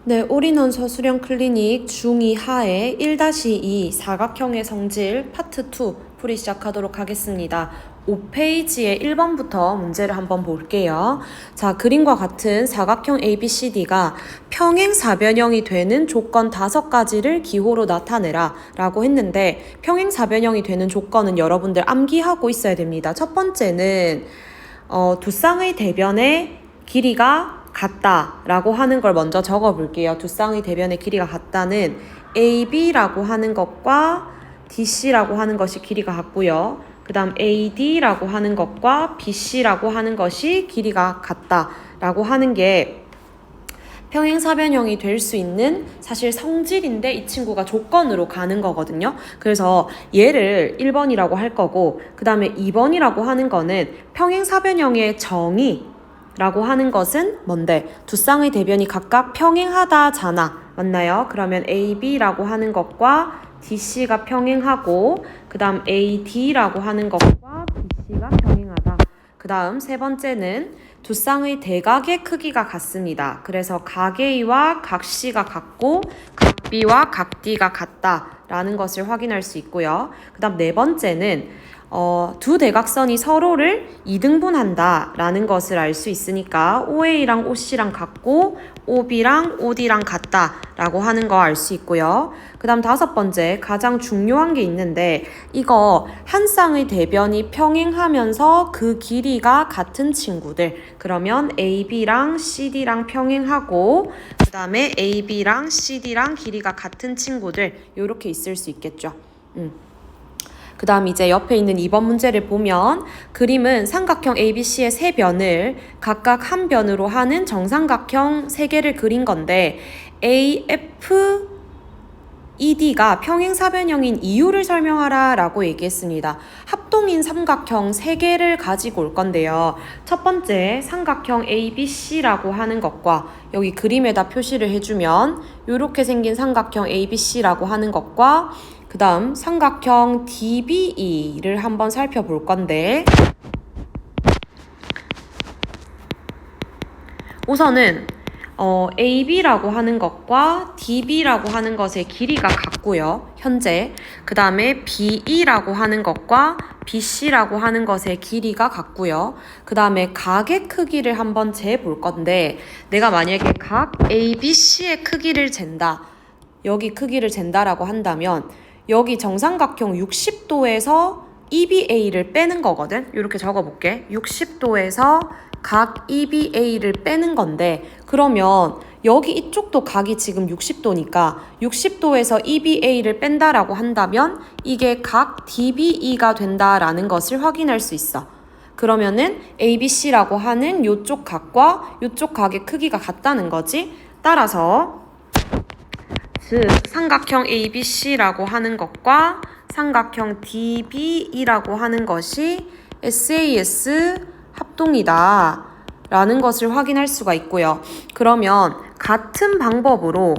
네, 올인원 서술형 클리닉 중2 하에 1-2 사각형의 성질 파트 2 풀이 시작하도록 하겠습니다. 5페이지의 1번부터 문제를 한번 볼게요. 자, 그림과 같은 사각형 ABCD가 평행사변형이 되는 조건 5가지를 기호로 나타내라 라고 했는데, 평행사변형이 되는 조건은 여러분들 암기하고 있어야 됩니다. 첫 번째는 두 쌍의 대변의 길이가 같다 라고 하는 걸 먼저 적어 볼게요. 두 쌍의 대변의 길이가 같다는 AB라고 하는 것과 DC라고 하는 것이 길이가 같고요. 그 다음 AD라고 하는 것과 BC라고 하는 것이 길이가 같다 라고 하는 게 평행사변형이 될 수 있는 사실 성질인데, 이 친구가 조건으로 가는 거거든요. 그래서 얘를 1번이라고 할 거고, 그 다음에 2번이라고 하는 거는 평행사변형의 정의 라고 하는 것은 뭔데? 두 쌍의 대변이 각각 평행하다잖아. 맞나요? 그러면 AB라고 하는 것과 DC가 평행하고, 그 다음 AD라고 하는 것과 BC가 평행하다. 그 다음 세 번째는 두 쌍의 대각의 크기가 같습니다. 그래서 각 A와 각 C가 같고 각 B와 각 D가 같다라는 것을 확인할 수 있고요. 그 다음 네 번째는 두 대각선이 서로를 이등분한다 라는 것을 알 수 있으니까 OA랑 OC랑 같고 OB랑 OD랑 같다 라고 하는 거 알 수 있고요. 그 다음 다섯 번째, 가장 중요한 게 있는데, 이거 한 쌍의 대변이 평행하면서 그 길이가 같은 친구들, 그러면 AB랑 CD랑 평행하고 그 다음에 AB랑 CD랑 길이가 같은 친구들, 요렇게 있을 수 있겠죠. 그 다음 이제 옆에 있는 2번 문제를 보면, 그림은 삼각형 ABC의 세 변을 각각 한 변으로 하는 정삼각형 3개를 그린 건데, AFED가 평행사변형인 이유를 설명하라 라고 얘기했습니다. 합동인 삼각형 3개를 가지고 올 건데요. 첫 번째 삼각형 ABC라고 하는 것과, 여기 그림에다 표시를 해주면 이렇게 생긴 삼각형 ABC라고 하는 것과, 그 다음 삼각형 DBE를 한번 살펴볼 건데, 우선은 AB라고 하는 것과 DB라고 하는 것의 길이가 같고요, 현재. 그 다음에 BE라고 하는 것과 BC라고 하는 것의 길이가 같고요. 그 다음에 각의 크기를 한번 재볼 건데, 내가 만약에 각 ABC의 크기를 잰다, 여기 크기를 잰다라고 한다면, 여기 정삼각형 60도에서 EBA를 빼는 거거든. 이렇게 적어볼게. 60도에서 각 EBA를 빼는 건데, 그러면 여기 이쪽도 각이 지금 60도니까 60도에서 EBA를 뺀다라고 한다면 이게 각 DBE가 된다라는 것을 확인할 수 있어. 그러면은 ABC라고 하는 요쪽 각과 요쪽 각의 크기가 같다는 거지. 따라서 즉 삼각형 ABC라고 하는 것과 삼각형 DBE라고 하는 것이 SAS 합동이다 라는 것을 확인할 수가 있고요. 그러면 같은 방법으로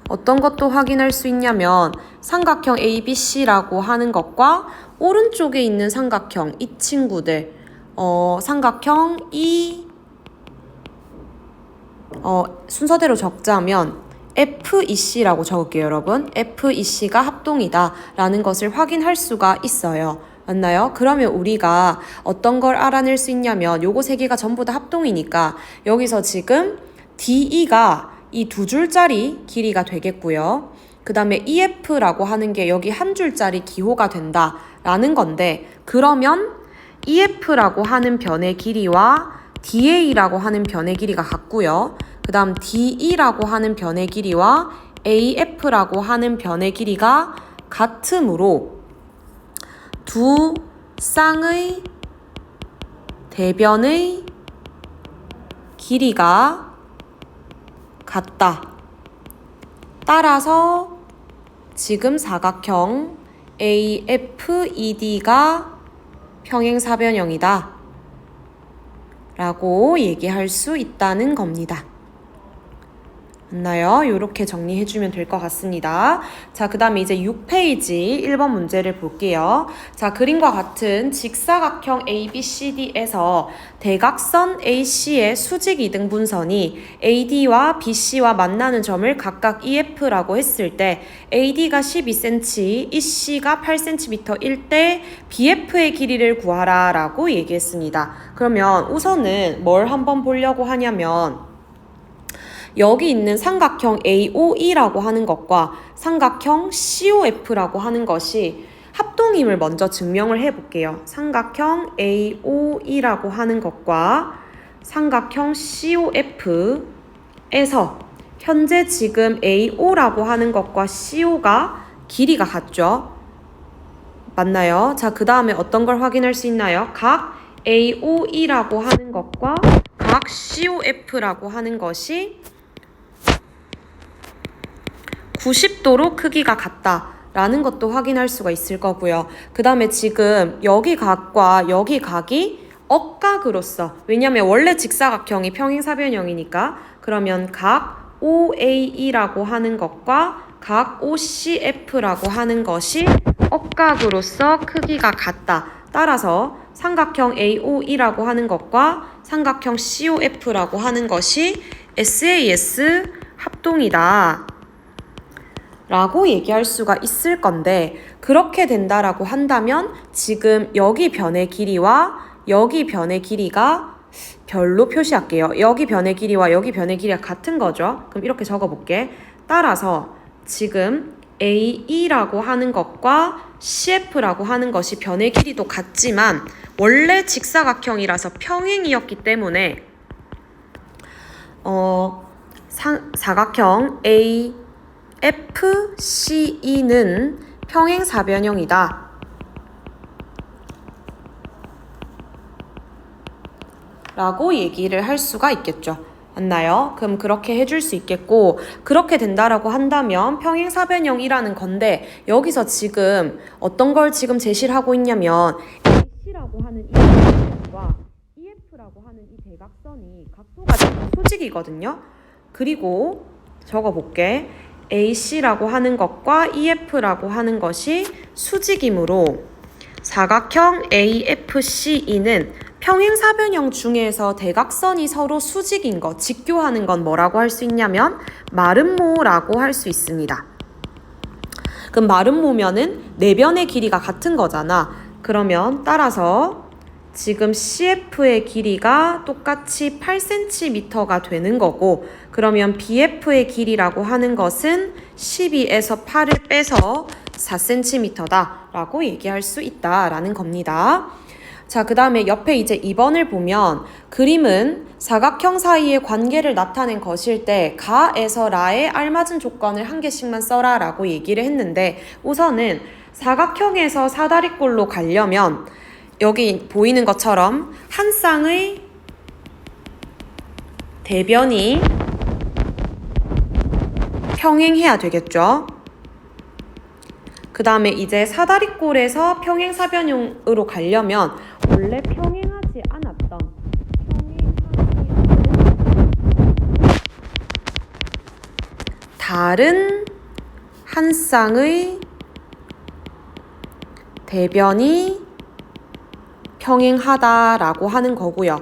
어떤 것도 확인할 수 있냐면, 삼각형 ABC라고 하는 것과 오른쪽에 있는 삼각형, 이 친구들, 삼각형 순서대로 적자면 FEC라고 적을게요, 여러분. FEC가 합동이다 라는 것을 확인할 수가 있어요. 맞나요? 그러면 우리가 어떤 걸 알아낼 수 있냐면, 요거 3개가 전부 다 합동이니까 여기서 지금 DE가 이 2줄짜리 길이가 되겠고요. 그 다음에 EF라고 하는 게 여기 한 줄짜리 기호가 된다 라는 건데, 그러면 EF라고 하는 변의 길이와 DA라고 하는 변의 길이가 같고요. 그 다음 DE라고 하는 변의 길이와 AF라고 하는 변의 길이가 같으므로 두 쌍의 대변의 길이가 같다. 따라서 지금 사각형 AFED가 평행사변형이다 라고 얘기할 수 있다는 겁니다. 맞나요? 이렇게 정리해주면 될 것 같습니다. 자, 그 다음에 이제 6페이지 1번 문제를 볼게요. 자, 그림과 같은 직사각형 ABCD에서 대각선 AC의 수직 이등분선이 AD와 BC와 만나는 점을 각각 EF라고 했을 때 AD가 12cm, EC가 8cm일 때 BF의 길이를 구하라 라고 얘기했습니다. 그러면 우선은 뭘 한번 보려고 하냐면 여기 있는 삼각형 AOE라고 하는 것과 삼각형 COF라고 하는 것이 합동임을 먼저 증명을 해볼게요. 삼각형 AOE라고 하는 것과 삼각형 COF에서 현재 지금 AO라고 하는 것과 CO가 길이가 같죠? 맞나요? 자, 그 다음에 어떤 걸 확인할 수 있나요? 각 AOE라고 하는 것과 각 COF라고 하는 것이 90도로 크기가 같다라는 것도 확인할 수가 있을 거고요. 그 다음에 지금 여기 각과 여기 각이 억각으로서, 왜냐면 원래 직사각형이 평행사변형이니까, 그러면 각 OAE라고 하는 것과 각 OCF라고 하는 것이 억각으로서 크기가 같다. 따라서 삼각형 AOE라고 하는 것과 삼각형 COF라고 하는 것이 SAS 합동이다 라고 얘기할 수가 있을 건데, 그렇게 된다라고 한다면 지금 여기 변의 길이와 여기 변의 길이가 별로 표시할게요. 여기 변의 길이와 여기 변의 길이가 같은 거죠. 그럼 이렇게 적어볼게. 따라서 지금 AE라고 하는 것과 CF라고 하는 것이 변의 길이도 같지만 원래 직사각형이라서 평행이었기 때문에 사각형 AFCE는 평행사변형이다 라고 얘기를 할 수가 있겠죠. 맞나요? 그럼 그렇게 해줄 수 있겠고, 그렇게 된다라고 한다면 평행사변형이라는 건데, 여기서 지금 어떤 걸 지금 제시를 하고 있냐면 AC라고 하는 이 대각선과 EF라고 하는 이 대각선이 각도가 지금 수직이거든요. 그리고 적어볼게. AC라고 하는 것과 EF라고 하는 것이 수직이므로 사각형 AFCE는 평행사변형 중에서 대각선이 서로 수직인 것, 직교하는 건 뭐라고 할 수 있냐면 마름모라고 할 수 있습니다. 그럼 마름모면은 네 변의 길이가 같은 거잖아. 그러면 따라서 지금 CF의 길이가 똑같이 8cm가 되는 거고, 그러면 BF의 길이라고 하는 것은 12에서 8을 빼서 4cm다 라고 얘기할 수 있다라는 겁니다. 자, 그 다음에 옆에 이제 2번을 보면 그림은 사각형 사이의 관계를 나타낸 것일 때 가에서 라에 알맞은 조건을 한 개씩만 써라 라고 얘기를 했는데, 우선은 사각형에서 사다리꼴로 가려면 여기 보이는 것처럼 한 쌍의 대변이 평행해야 되겠죠. 그 다음에 이제 사다리꼴에서 평행사변형으로 가려면 원래 평행하지 않았던 다른 한 쌍의 대변이 평행하다라고 하는 거고요.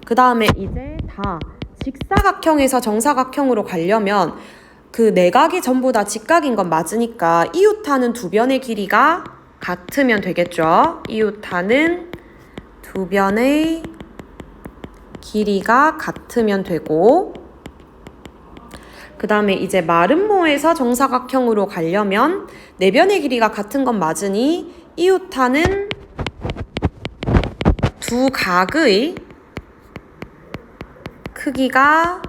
그 다음에 이제 다 직사각형에서 정사각형으로 가려면 그 내각이 전부 다 직각인 건 맞으니까 이웃하는 두 변의 길이가 같으면 되겠죠. 이웃하는 두 변의 길이가 같으면 되고, 그 다음에 이제 마름모에서 정사각형으로 가려면 네 변의 길이가 같은 건 맞으니 이웃하는 두 각의 크기가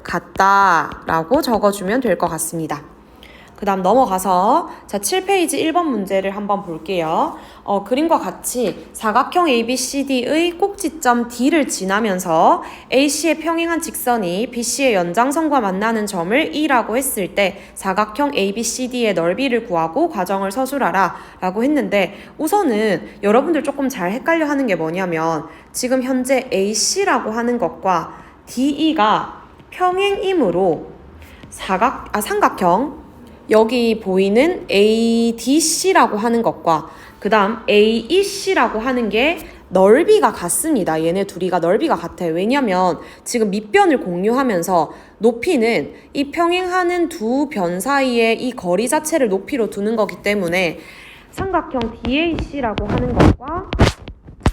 같다라고 적어주면 될 것 같습니다. 그 다음 넘어가서 자 7페이지 1번 문제를 한번 볼게요. 그림과 같이 사각형 ABCD의 꼭지점 D를 지나면서 AC의 평행한 직선이 BC의 연장선과 만나는 점을 E라고 했을 때 사각형 ABCD의 넓이를 구하고 과정을 서술하라 라고 했는데, 우선은 여러분들 조금 잘 헷갈려 하는 게 뭐냐면 지금 현재 AC라고 하는 것과 DE가 평행이므로 삼각형 여기 보이는 ADC라고 하는 것과 그 다음 AEC라고 하는 게 넓이가 같습니다. 얘네 둘이가 넓이가 같아요. 왜냐면 지금 밑변을 공유하면서 높이는 이 평행하는 두 변 사이의 이 거리 자체를 높이로 두는 거기 때문에 삼각형 DAC라고 하는 것과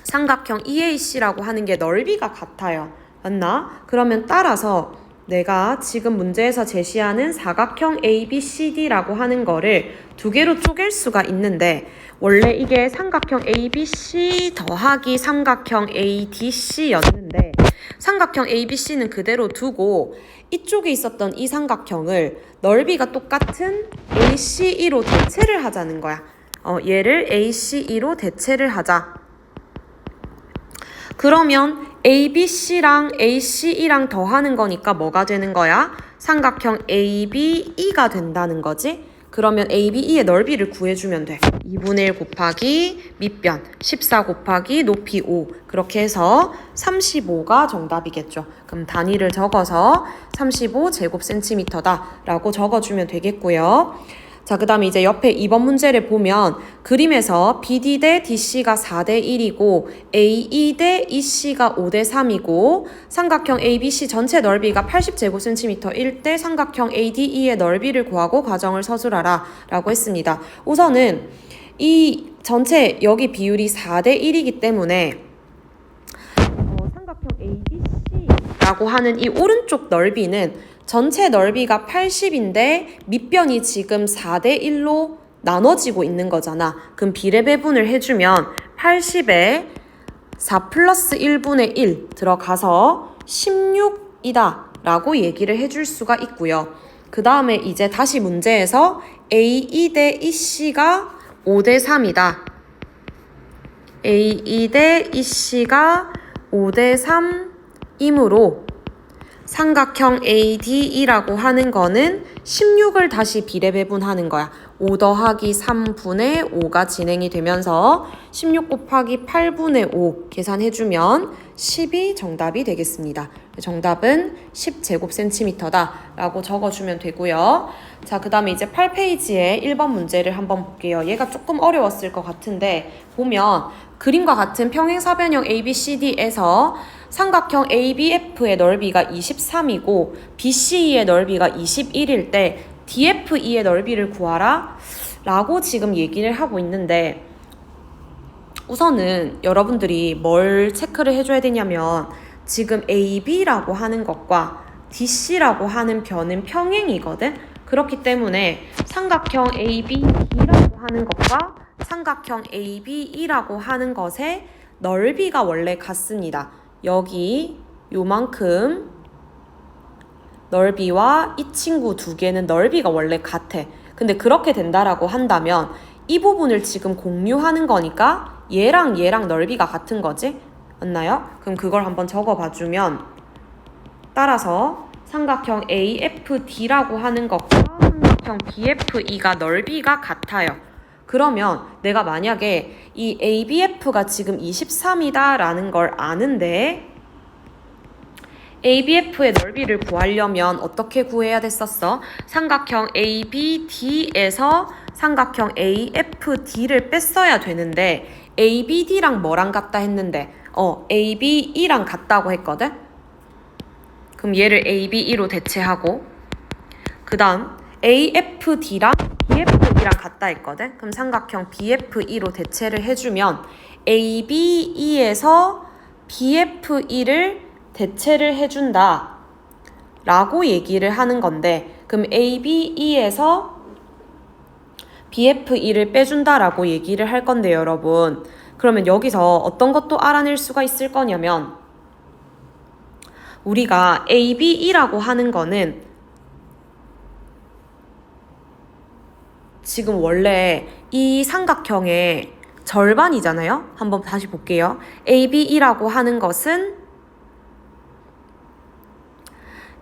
삼각형 EAC라고 하는 게 넓이가 같아요. 맞나? 그러면 따라서 내가 지금 문제에서 제시하는 사각형 ABCD라고 하는 거를 두 개로 쪼갤 수가 있는데 원래 이게 삼각형 ABC 더하기 삼각형 ADC였는데 삼각형 ABC는 그대로 두고 이쪽에 있었던 이 삼각형을 넓이가 똑같은 ACE로 대체를 하자는 거야. 얘를 ACE로 대체를 하자. 그러면 ABC랑 ACE랑 더하는 거니까 뭐가 되는 거야? 삼각형 ABE가 된다는 거지? 그러면 ABE의 넓이를 구해주면 돼. 2분의 1 곱하기 밑변 14 곱하기 높이 5 그렇게 해서 35가 정답이겠죠. 그럼 단위를 적어서 35제곱센티미터다 라고 적어주면 되겠고요. 자, 그 다음에 이제 옆에 2번 문제를 보면 그림에서 BD 대 DC가 4대 1이고 AE 대 EC가 5대 3이고 삼각형 ABC 전체 넓이가 80제곱센티미터일 때 삼각형 ADE의 넓이를 구하고 과정을 서술하라 라고 했습니다. 우선은 이 전체 여기 비율이 4대 1이기 때문에 삼각형 ABC라고 하는 이 오른쪽 넓이는 전체 넓이가 80인데 밑변이 지금 4대 1로 나눠지고 있는 거잖아. 그럼 비례 배분을 해주면 80에 4 플러스 1분의 1 들어가서 16이다 라고 얘기를 해줄 수가 있고요. 그 다음에 이제 다시 문제에서 AE 대 EC가 5대 3이다. AE 대 EC가 5대 3이므로 삼각형 ADE라고 하는 거는 16을 다시 비례 배분하는 거야. 5 더하기 3분의 5가 진행이 되면서 16 곱하기 8분의 5 계산해주면 10이 정답이 되겠습니다. 정답은 10제곱센티미터다 라고 적어주면 되고요. 자, 그 다음에 이제 8페이지에 1번 문제를 한번 볼게요. 얘가 조금 어려웠을 것 같은데 보면 그림과 같은 평행사변형 ABCD에서 삼각형 ABF의 넓이가 23이고 BCE의 넓이가 21일 때 DFE의 넓이를 구하라 라고 지금 얘기를 하고 있는데 우선은 여러분들이 뭘 체크를 해줘야 되냐면 지금 AB라고 하는 것과 DC라고 하는 변은 평행이거든. 그렇기 때문에 삼각형 ABD라고 하는 것과 삼각형 ABE라고 하는 것의 넓이가 원래 같습니다. 여기 요만큼 넓이와 이 친구 두 개는 넓이가 원래 같아. 근데 그렇게 된다라고 한다면 이 부분을 지금 공유하는 거니까 얘랑 넓이가 같은 거지? 맞나요? 그럼 그걸 한번 적어봐주면 따라서 삼각형 AFD라고 하는 것과 삼각형 BFE가 넓이가 같아요. 그러면 내가 만약에 이 ABF가 지금 23이다 라는 걸 아는데 ABF의 넓이를 구하려면 어떻게 구해야 됐었어? 삼각형 ABD에서 삼각형 AFD를 뺐어야 되는데 ABD랑 뭐랑 같다 했는데 ABE랑 같다고 했거든? 그럼 얘를 ABE로 대체하고 그 다음 AFD랑 BFE랑 같다 했거든? 그럼 삼각형 BFE로 대체를 해주면 ABE에서 BFE를 대체를 해준다 라고 얘기를 하는 건데 그럼 ABE에서 BFE를 빼준다 라고 얘기를 할 건데 여러분 그러면 여기서 어떤 것도 알아낼 수가 있을 거냐면 우리가 ABE라고 하는 거는 지금 원래 이 삼각형의 절반이잖아요. 한번 다시 볼게요. ABE라고 하는 것은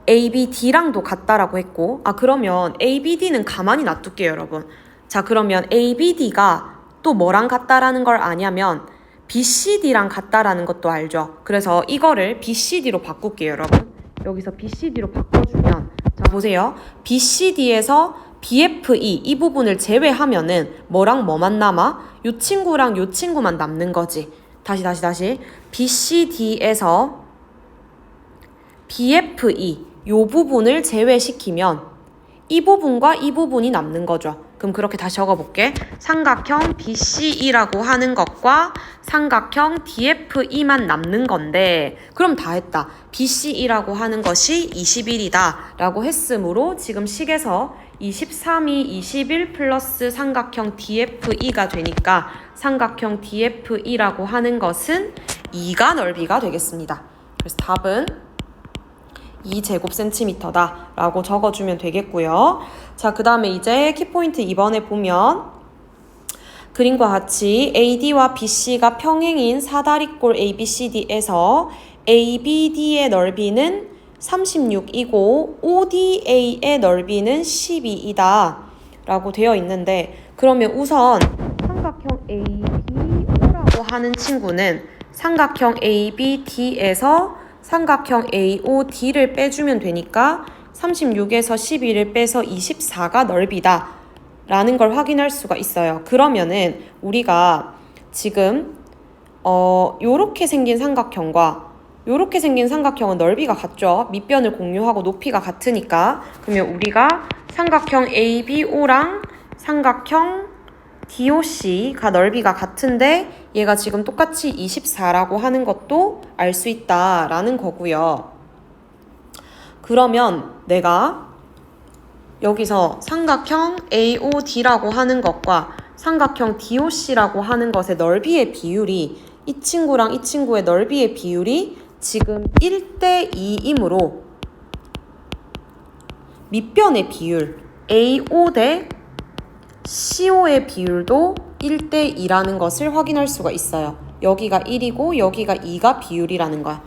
ABD랑도 같다라고 했고 그러면 ABD는 가만히 놔둘게요 여러분. 자 그러면 ABD가 또 뭐랑 같다라는 걸 아냐면 BCD랑 같다라는 것도 알죠. 그래서 이거를 BCD로 바꿀게요 여러분. 여기서 BCD로 바꿔주면, 자 보세요. BCD에서 BFE 이 부분을 제외하면은 뭐랑 뭐만 남아? 요 친구랑 요 친구만 남는 거지. 다시. BCD에서 BFE 요 부분을 제외시키면 이 부분과 이 부분이 남는 거죠. 그럼 그렇게 다시 적어볼게. 삼각형 BCE라고 하는 것과 삼각형 DFE만 남는 건데, 그럼 다 했다. BCE라고 하는 것이 21이다 라고 했으므로 지금 식에서 23이 21 플러스 삼각형 DFE가 되니까 삼각형 DFE라고 하는 것은 2가 넓이가 되겠습니다. 그래서 답은 2제곱센티미터다 라고 적어주면 되겠고요. 자, 그 다음에 이제 키포인트 2번에 보면 그림과 같이 AD와 BC가 평행인 사다리꼴 ABCD에서 ABD의 넓이는 36이고 ODA의 넓이는 12이다 라고 되어 있는데, 그러면 우선 삼각형 ABO라고 하는 친구는 삼각형 ABD에서 삼각형 AOD를 빼주면 되니까 36에서 12를 빼서 24가 넓이다 라는 걸 확인할 수가 있어요. 그러면은 우리가 지금 요렇게 생긴 삼각형과 요렇게 생긴 삼각형은 넓이가 같죠. 밑변을 공유하고 높이가 같으니까. 그러면 우리가 삼각형 ABO랑 삼각형 DOC가 넓이가 같은데 얘가 지금 똑같이 24라고 하는 것도 알 수 있다라는 거고요. 그러면 내가 여기서 삼각형 AOD라고 하는 것과 삼각형 DOC라고 하는 것의 넓이의 비율이, 이 친구랑 이 친구의 넓이의 비율이 지금 1대2이므로 밑변의 비율 AO 대 CO의 비율도 1대2라는 것을 확인할 수가 있어요. 여기가 1이고 여기가 2가 비율이라는 거야.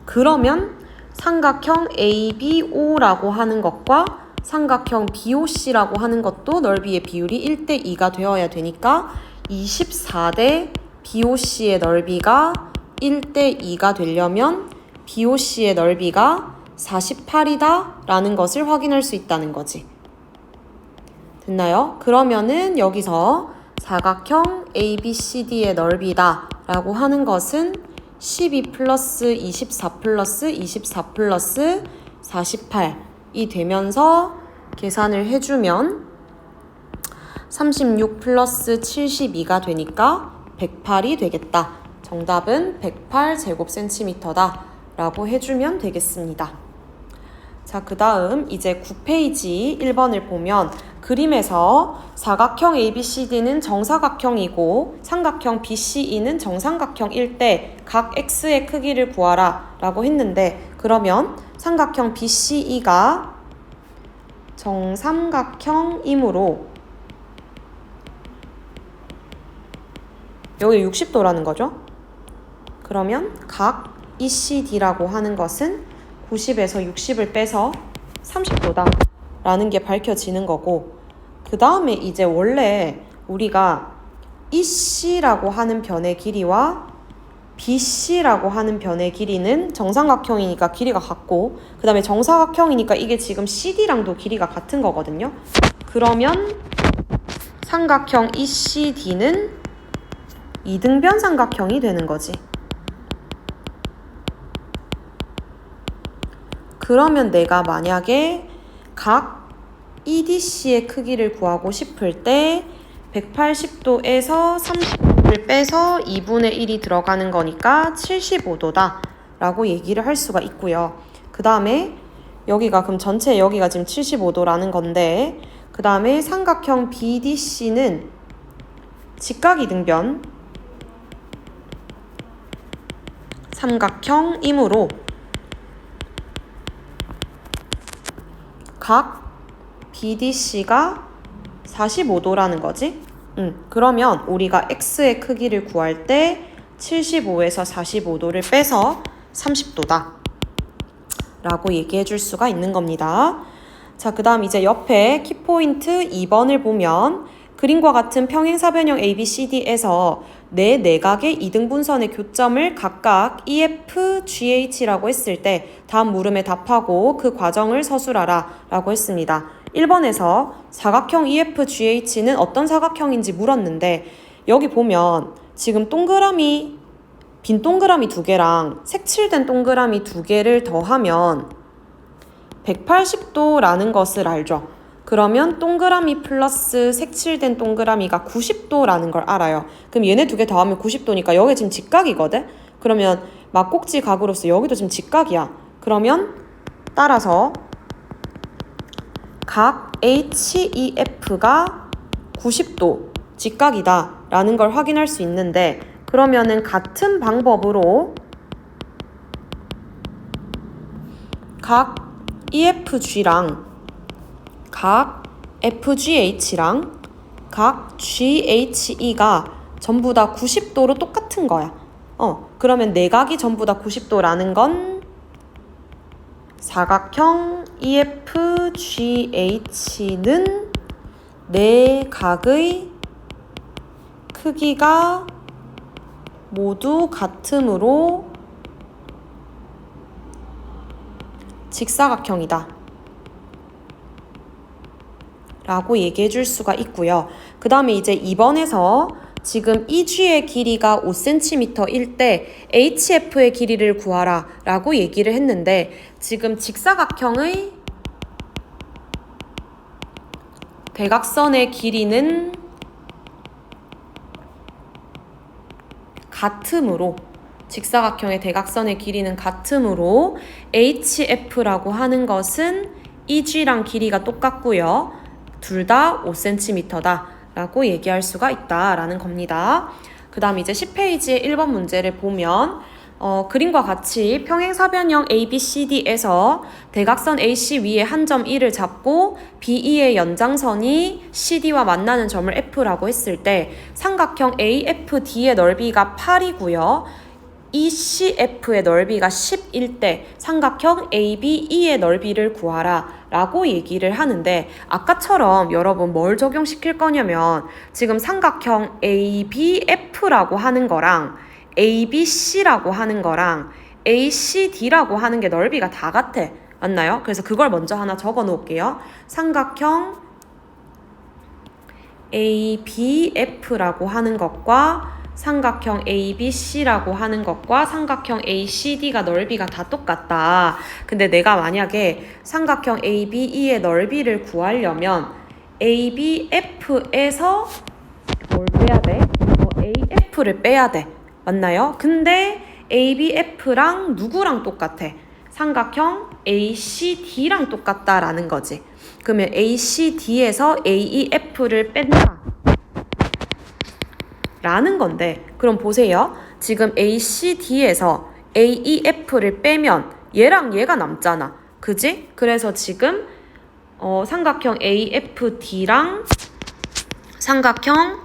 그러면 삼각형 ABO라고 하는 것과 삼각형 BOC라고 하는 것도 넓이의 비율이 1대2가 되어야 되니까 24대 BOC의 넓이가 1대2가 되려면 BOC의 넓이가 48이다 라는 것을 확인할 수 있다는 거지. 됐나요? 그러면은 여기서 사각형 ABCD의 넓이다 라고 하는 것은 12 플러스 24 플러스 24 플러스 48이 되면서 계산을 해주면 36 플러스 72가 되니까 108이 되겠다. 정답은 108제곱센티미터다 라고 해주면 되겠습니다. 자, 그 다음 이제 9페이지 1번을 보면 그림에서 사각형 ABCD는 정사각형이고 삼각형 BCE는 정삼각형일 때 각 x의 크기를 구하라 라고 했는데, 그러면 삼각형 BCE가 정삼각형이므로 여기 60도라는 거죠. 그러면 각 ECD라고 하는 것은 90에서 60을 빼서 30도다 라는 게 밝혀지는 거고, 그 다음에 이제 원래 우리가 EC라고 하는 변의 길이와 BC라고 하는 변의 길이는 정삼각형이니까 길이가 같고, 그 다음에 정사각형이니까 이게 지금 CD랑도 길이가 같은 거거든요. 그러면 삼각형 ECD는 이등변 삼각형이 되는 거지. 그러면 내가 만약에 각 EDC의 크기를 구하고 싶을 때 180도에서 30도를 빼서 2분의 1이 들어가는 거니까 75도다 라고 얘기를 할 수가 있고요. 그 다음에 여기가 그럼 전체 여기가 지금 75도라는 건데, 그 다음에 삼각형 BDC는 직각이등변 삼각형이므로 각 BDC가 45도라는 거지. 그러면 우리가 x의 크기를 구할 때 75에서 45도를 빼서 30도다 라고 얘기해 줄 수가 있는 겁니다. 자, 그 다음 이제 옆에 키포인트 2번을 보면 그림과 같은 평행사변형 ABCD에서 내 내각의 이등분선의 교점을 각각 EF, GH라고 했을 때 다음 물음에 답하고 그 과정을 서술하라 라고 했습니다. 1번에서 사각형 EF, GH는 어떤 사각형인지 물었는데 여기 보면 지금 동그라미, 빈 동그라미 2개랑 색칠된 동그라미 2개를 더하면 180도라는 것을 알죠. 그러면 동그라미 플러스 색칠된 동그라미가 90도라는 걸 알아요. 그럼 얘네 2개 더하면 90도니까 여기 지금 직각이거든? 그러면 막꼭지 각으로서 여기도 지금 직각이야. 그러면 따라서 각 HEF가 90도 직각이다 라는 걸 확인할 수 있는데 그러면은 같은 방법으로 각 EFG랑 각 FGH랑 각 GHE가 전부 다 90도로 똑같은 거야. 그러면 내각이 전부 다 90도라는 건 사각형 EFGH는 내각의 크기가 모두 같으므로 직사각형이다 라고 얘기해 줄 수가 있고요. 그 다음에 이제 2번에서 지금 EG의 길이가 5cm일 때 HF의 길이를 구하라 라고 얘기를 했는데 지금 직사각형의 대각선의 길이는 같으므로 직사각형의 대각선의 길이는 같으므로 HF라고 하는 것은 EG랑 길이가 똑같고요. 둘 다 5cm다 라고 얘기할 수가 있다라는 겁니다. 그 다음 이제 10페이지의 1번 문제를 보면 그림과 같이 평행사변형 ABCD에서 대각선 AC 위에 한 점 E를 잡고 BE의 연장선이 CD와 만나는 점을 F라고 했을 때 삼각형 AFD의 넓이가 8이고요. ECF의 넓이가 10일 때 삼각형 ABE의 넓이를 구하라 라고 얘기를 하는데 아까처럼 여러분 뭘 적용시킬 거냐면 지금 삼각형 ABF라고 하는 거랑 ABC라고 하는 거랑 ACD라고 하는 게 넓이가 다 같아. 맞나요? 그래서 그걸 먼저 하나 적어 놓을게요. 삼각형 ABF라고 하는 것과 삼각형 ABC라고 하는 것과 삼각형 ACD가 넓이가 다 똑같다. 근데 내가 만약에 삼각형 ABE의 넓이를 구하려면 ABF에서 뭘 빼야 돼? AF를 빼야 돼. 맞나요? 근데 ABF랑 누구랑 똑같아? 삼각형 ACD랑 똑같다라는 거지. 그러면 ACD에서 AEF를 뺀다. 라는 건데 그럼 보세요. 지금 ACD에서 AEF를 빼면 얘랑 얘가 남잖아. 그지? 그래서 지금 삼각형 AFD랑 삼각형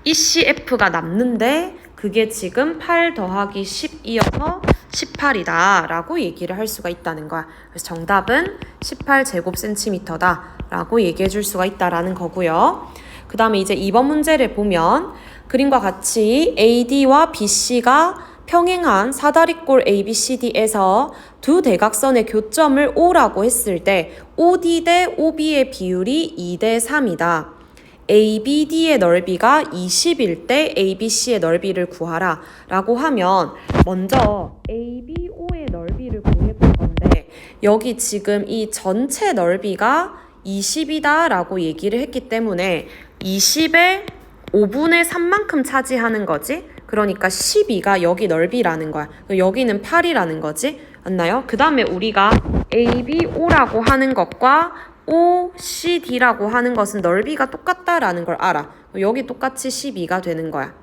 ECF가 남는데 그게 지금 8 더하기 10이어서 18이다 라고 얘기를 할 수가 있다는 거야. 그래서 정답은 18제곱센티미터다 라고 얘기해 줄 수가 있다라는 거고요. 그 다음에 이제 2번 문제를 보면 그림과 같이 AD와 BC가 평행한 사다리꼴 ABCD에서 두 대각선의 교점을 O라고 했을 때 OD 대 OB의 비율이 2 대 3이다. ABD의 넓이가 20일 때 ABC의 넓이를 구하라 라고 하면 먼저 ABO의 넓이를 구해볼 건데 여기 지금 이 전체 넓이가 20이다 라고 얘기를 했기 때문에 20의 5분의 3만큼 차지하는 거지. 그러니까 12가 여기 넓이라는 거야. 여기는 8이라는 거지. 맞나요? 그 다음에 우리가 ABO라고 하는 것과 OCD라고 하는 것은 넓이가 똑같다라는 걸 알아. 여기 똑같이 12가 되는 거야.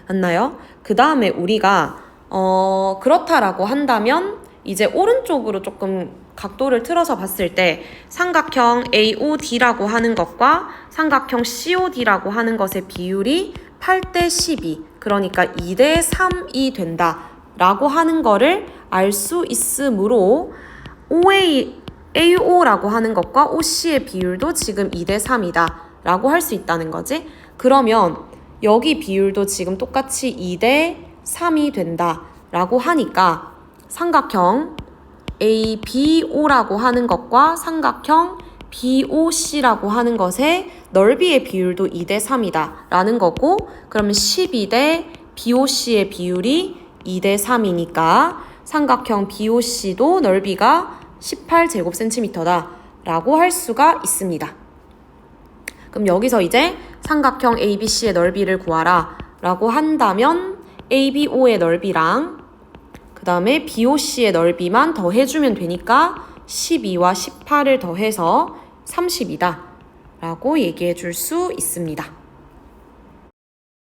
맞나요? 그 다음에 우리가 그렇다라고 한다면 이제 오른쪽으로 조금 각도를 틀어서 봤을 때 삼각형 AOD라고 하는 것과 삼각형 COD라고 하는 것의 비율이 8대 12 그러니까 2대 3이 된다 라고 하는 거를 알 수 있으므로 AO라고 하는 것과 OC의 비율도 지금 2대 3이다 라고 할 수 있다는 거지. 그러면 여기 비율도 지금 똑같이 2대 3이 된다 라고 하니까 삼각형 ABO라고 하는 것과 삼각형 BOC라고 하는 것의 넓이의 비율도 2대 3이다 라는 거고, 그러면 12대 BOC의 비율이 2대 3이니까 삼각형 BOC도 넓이가 18제곱센티미터다 라고 할 수가 있습니다. 그럼 여기서 이제 삼각형 ABC의 넓이를 구하라 라고 한다면 ABO의 넓이랑 그 다음에 BOC의 넓이만 더해주면 되니까 12와 18을 더해서 30이다 라고 얘기해 줄 수 있습니다.